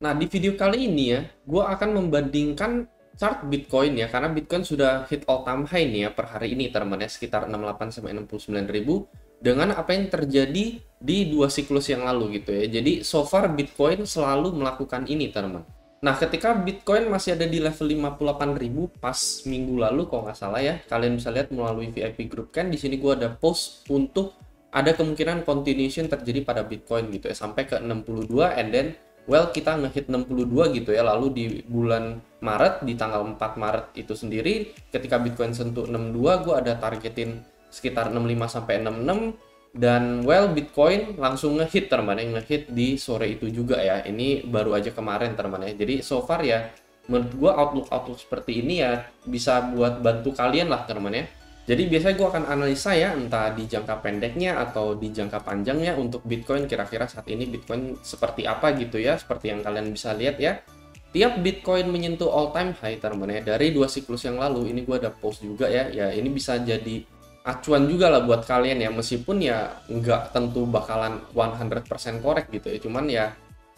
Nah, di video kali ini ya, gue akan membandingkan chart Bitcoin ya, karena Bitcoin sudah hit all time high nih ya per hari ini teman-teman ya, sekitar 68 sampai 69 ribu dengan apa yang terjadi di dua siklus yang lalu gitu ya. Jadi so far Bitcoin selalu melakukan ini teman-teman. Nah, ketika Bitcoin masih ada di level 58 ribu pas minggu lalu kalau nggak salah ya, kalian bisa lihat melalui VIP group kan di sini gue ada post untuk ada kemungkinan continuation terjadi pada Bitcoin gitu ya sampai ke 62 and then well, kita ngehit 62 gitu ya. Lalu di bulan Maret, di tanggal 4 Maret itu sendiri, ketika Bitcoin sentuh 62, gue ada targetin sekitar 65 sampai 66. Dan well, Bitcoin langsung ngehit teman ya, ngehit di sore itu juga ya. Ini baru aja kemarin teman ya. Jadi so far ya, menurut gue outlook seperti ini ya bisa buat bantu kalian lah teman ya. Jadi biasanya gue akan analisa ya, entah di jangka pendeknya atau di jangka panjangnya untuk Bitcoin, kira-kira saat ini Bitcoin seperti apa gitu ya, seperti yang kalian bisa lihat ya. Tiap Bitcoin menyentuh all time high teman ya, dari dua siklus yang lalu, ini gue ada post juga ya, ini bisa jadi acuan juga lah buat kalian ya, meskipun ya nggak tentu bakalan 100% korek gitu ya, cuman ya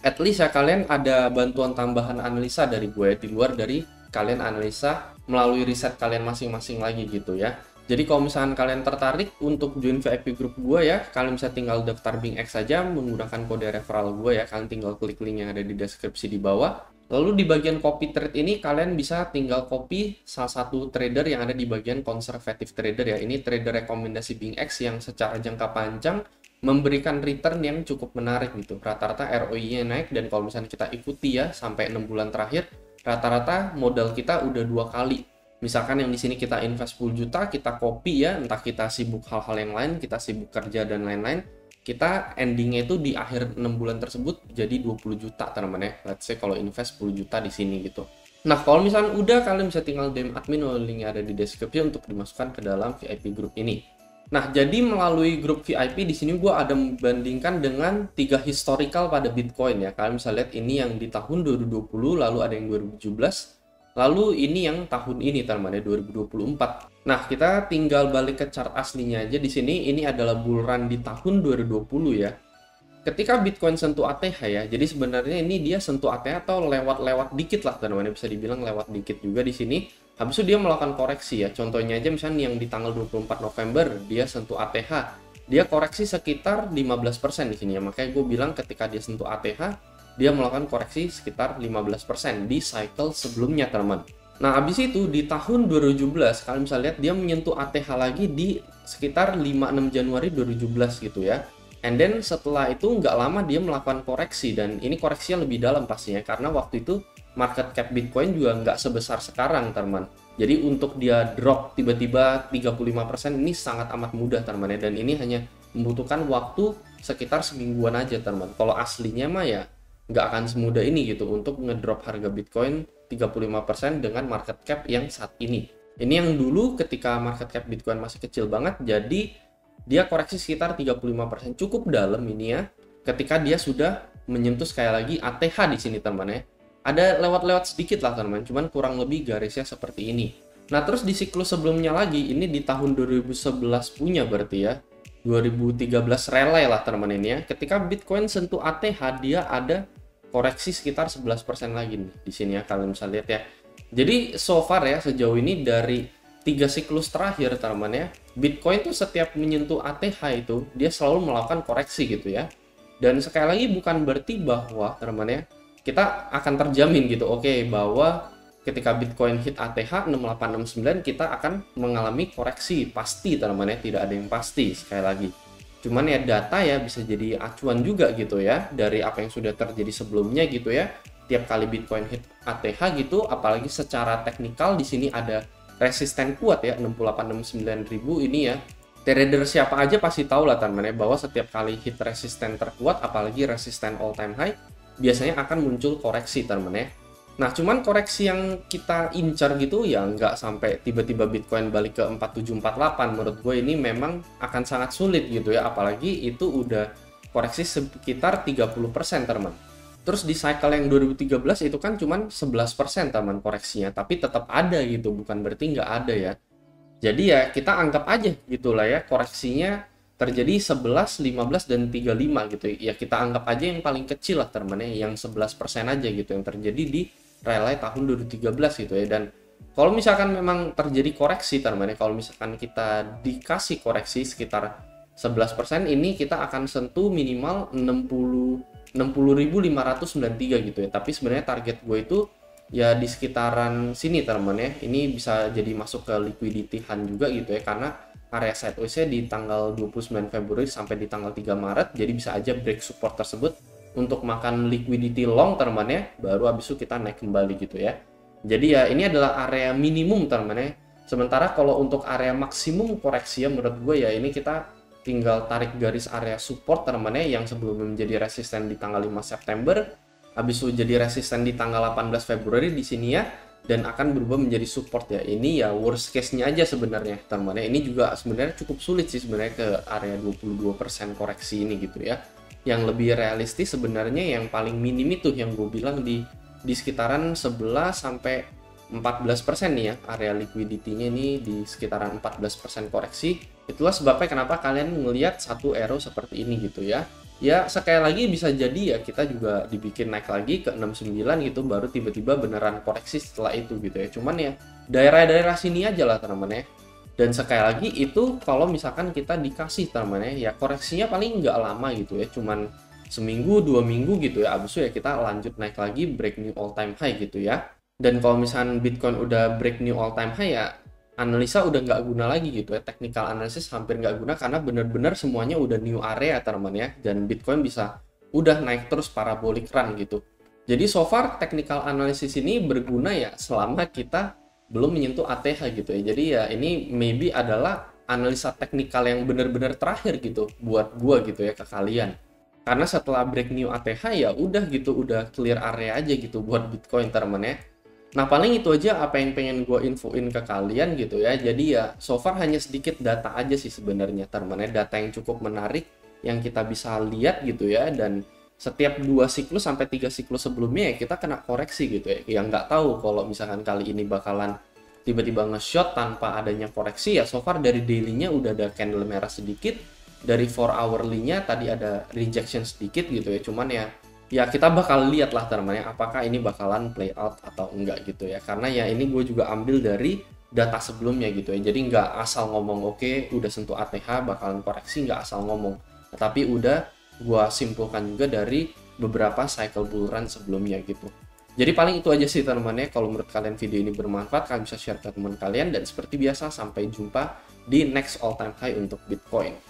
at least ya kalian ada bantuan tambahan analisa dari gue di luar dari kalian analisa melalui riset kalian masing-masing lagi gitu ya. Jadi kalau misalkan kalian tertarik untuk join VIP group gue ya, kalian bisa tinggal daftar BingX saja menggunakan kode referral gue ya. Kalian tinggal klik link yang ada di deskripsi di bawah. Lalu di bagian copy trade ini kalian bisa tinggal copy salah satu trader yang ada di bagian conservative trader ya. Ini trader rekomendasi BingX yang secara jangka panjang memberikan return yang cukup menarik gitu. Rata-rata ROI-nya naik dan kalau misalnya kita ikuti ya sampai 6 bulan terakhir, rata-rata modal kita udah 2 kali. Misalkan yang di sini kita invest 10 juta, kita copy ya, entah kita sibuk hal-hal yang lain, kita sibuk kerja dan lain-lain, kita endingnya itu di akhir 6 bulan tersebut jadi 20 juta teman-teman ya. Let's say kalau invest 10 juta di sini gitu. Nah, kalau misalnya udah, kalian bisa tinggal DM admin atau link yang ada di deskripsi untuk dimasukkan ke dalam VIP group ini. Nah, jadi melalui grup VIP di sini gue ada membandingkan dengan 3 historical pada Bitcoin ya. Kalian bisa lihat ini yang di tahun 2020, lalu ada yang 2017, lalu ini yang tahun ini teman-teman ya 2024. Nah, kita tinggal balik ke chart aslinya aja di sini. Ini adalah bull run di tahun 2020 ya. Ketika Bitcoin sentuh ATH ya. Jadi sebenarnya ini dia sentuh ATH atau lewat-lewat dikit lah teman-teman, bisa dibilang lewat dikit juga di sini. Habis itu dia melakukan koreksi ya. Contohnya aja misalnya yang di tanggal 24 November dia sentuh ATH. Dia koreksi sekitar 15% di sini ya. Makanya gue bilang ketika dia sentuh ATH dia melakukan koreksi sekitar 15% di cycle sebelumnya teman. Nah, habis itu di tahun 2017 kalian bisa lihat dia menyentuh ATH lagi di sekitar 5-6 Januari 2017 gitu ya. And then setelah itu nggak lama dia melakukan koreksi, dan ini koreksinya lebih dalam pastinya karena waktu itu market cap Bitcoin juga nggak sebesar sekarang teman. Jadi untuk dia drop tiba-tiba 35% ini sangat amat mudah teman ya, dan ini hanya membutuhkan waktu sekitar semingguan aja teman. Kalau aslinya mah ya nggak akan semudah ini gitu untuk ngedrop harga Bitcoin 35% dengan market cap yang saat ini. Ini yang dulu ketika market cap Bitcoin masih kecil banget, jadi dia koreksi sekitar 35%, cukup dalam ini ya. Ketika dia sudah menyentuh sekali lagi ATH di sini teman ya. Ada lewat-lewat sedikit lah teman, cuman kurang lebih garisnya seperti ini. Nah, terus di siklus sebelumnya lagi, ini di tahun 2011 punya berarti ya. 2013 relay lah teman ini ya. Ketika Bitcoin sentuh ATH dia ada koreksi sekitar 11% lagi nih di sini ya, kalian bisa lihat ya. Jadi so far ya sejauh ini dari 3 siklus terakhir teman ya, Bitcoin tuh setiap menyentuh ATH itu dia selalu melakukan koreksi gitu ya. Dan sekali lagi bukan berarti bahwa teman ya kita akan terjamin gitu, oke, bahwa ketika Bitcoin hit ATH 6869 kita akan mengalami koreksi pasti teman ya, tidak ada yang pasti sekali lagi. Cuman ya data ya bisa jadi acuan juga gitu ya dari apa yang sudah terjadi sebelumnya gitu ya. Tiap kali Bitcoin hit ATH gitu, apalagi secara teknikal di sini ada resisten kuat ya 6869 ribu ini ya. Trader siapa aja pasti tahu lah teman ya bahwa setiap kali hit resisten terkuat apalagi resisten all time high biasanya akan muncul koreksi teman ya. Nah, cuman koreksi yang kita incar gitu ya nggak sampai tiba-tiba Bitcoin balik ke 4748. Menurut gue ini memang akan sangat sulit gitu ya, apalagi itu udah koreksi sekitar 30% teman. Terus di cycle yang 2013 itu kan cuman 11% teman koreksinya, tapi tetap ada gitu, bukan berarti nggak ada ya. Jadi ya kita anggap aja gitulah ya koreksinya terjadi 11, 15, dan 35 gitu ya. Kita anggap aja yang paling kecil lah teman-teman ya, yang 11% aja gitu yang terjadi di rally tahun 2013 gitu ya. Dan kalau misalkan memang terjadi koreksi teman-teman ya, kalau misalkan kita dikasih koreksi sekitar 11%, ini kita akan sentuh minimal 60.593 gitu ya. Tapi sebenarnya target gue itu ya di sekitaran sini teman-teman ya. Ini bisa jadi masuk ke liquidity hunt juga gitu ya, karena area sideways-nya di tanggal 29 Februari sampai di tanggal 3 Maret. Jadi bisa aja break support tersebut untuk makan liquidity long teman-teman ya, baru habis itu kita naik kembali gitu ya. Jadi ya ini adalah area minimum teman-teman ya. Sementara kalau untuk area maksimum koreksi ya, menurut gue ya ini kita tinggal tarik garis area support teman-teman ya, yang sebelumnya menjadi resisten di tanggal 5 September, habis itu jadi resisten di tanggal 18 Februari di sini ya, dan akan berubah menjadi support ya. Ini ya worst case-nya aja sebenarnya teman-teman ya. Ini juga sebenarnya cukup sulit sih sebenarnya ke area 22% koreksi ini gitu ya. Yang lebih realistis sebenarnya yang paling minim itu yang gue bilang di sekitaran 11 sampai 14% nih ya, area liquidity-nya ini di sekitaran 14% koreksi. Itulah sebabnya kenapa kalian melihat satu arrow seperti ini gitu ya. Ya sekali lagi bisa jadi ya kita juga dibikin naik lagi ke 69 gitu, baru tiba-tiba beneran koreksi setelah itu gitu ya. Cuman ya daerah-daerah sini aja lah teman-teman ya. Dan sekali lagi itu kalau misalkan kita dikasih teman-teman ya koreksinya paling nggak lama gitu ya, cuman seminggu 2 minggu gitu ya. Abis itu ya kita lanjut naik lagi, break new all time high gitu ya. Dan kalau misalkan Bitcoin udah break new all time high ya analisa udah nggak guna lagi gitu ya, technical analysis hampir nggak guna karena bener-bener semuanya udah new area teman ya, dan Bitcoin bisa udah naik terus parabolic run gitu. Jadi so far technical analysis ini berguna ya selama kita belum menyentuh ATH gitu ya. Jadi ya ini maybe adalah analisa teknikal yang bener-bener terakhir gitu buat gua gitu ya ke kalian. Karena setelah break new ATH ya udah gitu, udah clear area aja gitu buat Bitcoin teman ya. Nah paling itu aja apa yang pengen gue infoin ke kalian gitu ya. Jadi ya so far hanya sedikit data aja sih sebenarnya teman ya, data yang cukup menarik yang kita bisa lihat gitu ya. Dan setiap 2 siklus sampai 3 siklus sebelumnya ya kita kena koreksi gitu ya. Yang nggak tahu kalau misalkan kali ini bakalan tiba-tiba nge-shot tanpa adanya koreksi ya. So far dari daily-nya udah ada candle merah sedikit, dari 4 hourly-nya tadi ada rejection sedikit gitu ya. Cuman ya kita bakal lihat lah teman-teman ya, apakah ini bakalan play out atau enggak gitu ya. Karena ya ini gue juga ambil dari data sebelumnya gitu ya. Jadi nggak asal ngomong oke udah sentuh ATH bakalan koreksi, nggak asal ngomong. Tetapi udah gue simpulkan juga dari beberapa cycle bull run sebelumnya gitu. Jadi paling itu aja sih teman-teman ya. Kalau menurut kalian video ini bermanfaat, kalian bisa share ke teman kalian. Dan seperti biasa sampai jumpa di next all time high untuk Bitcoin.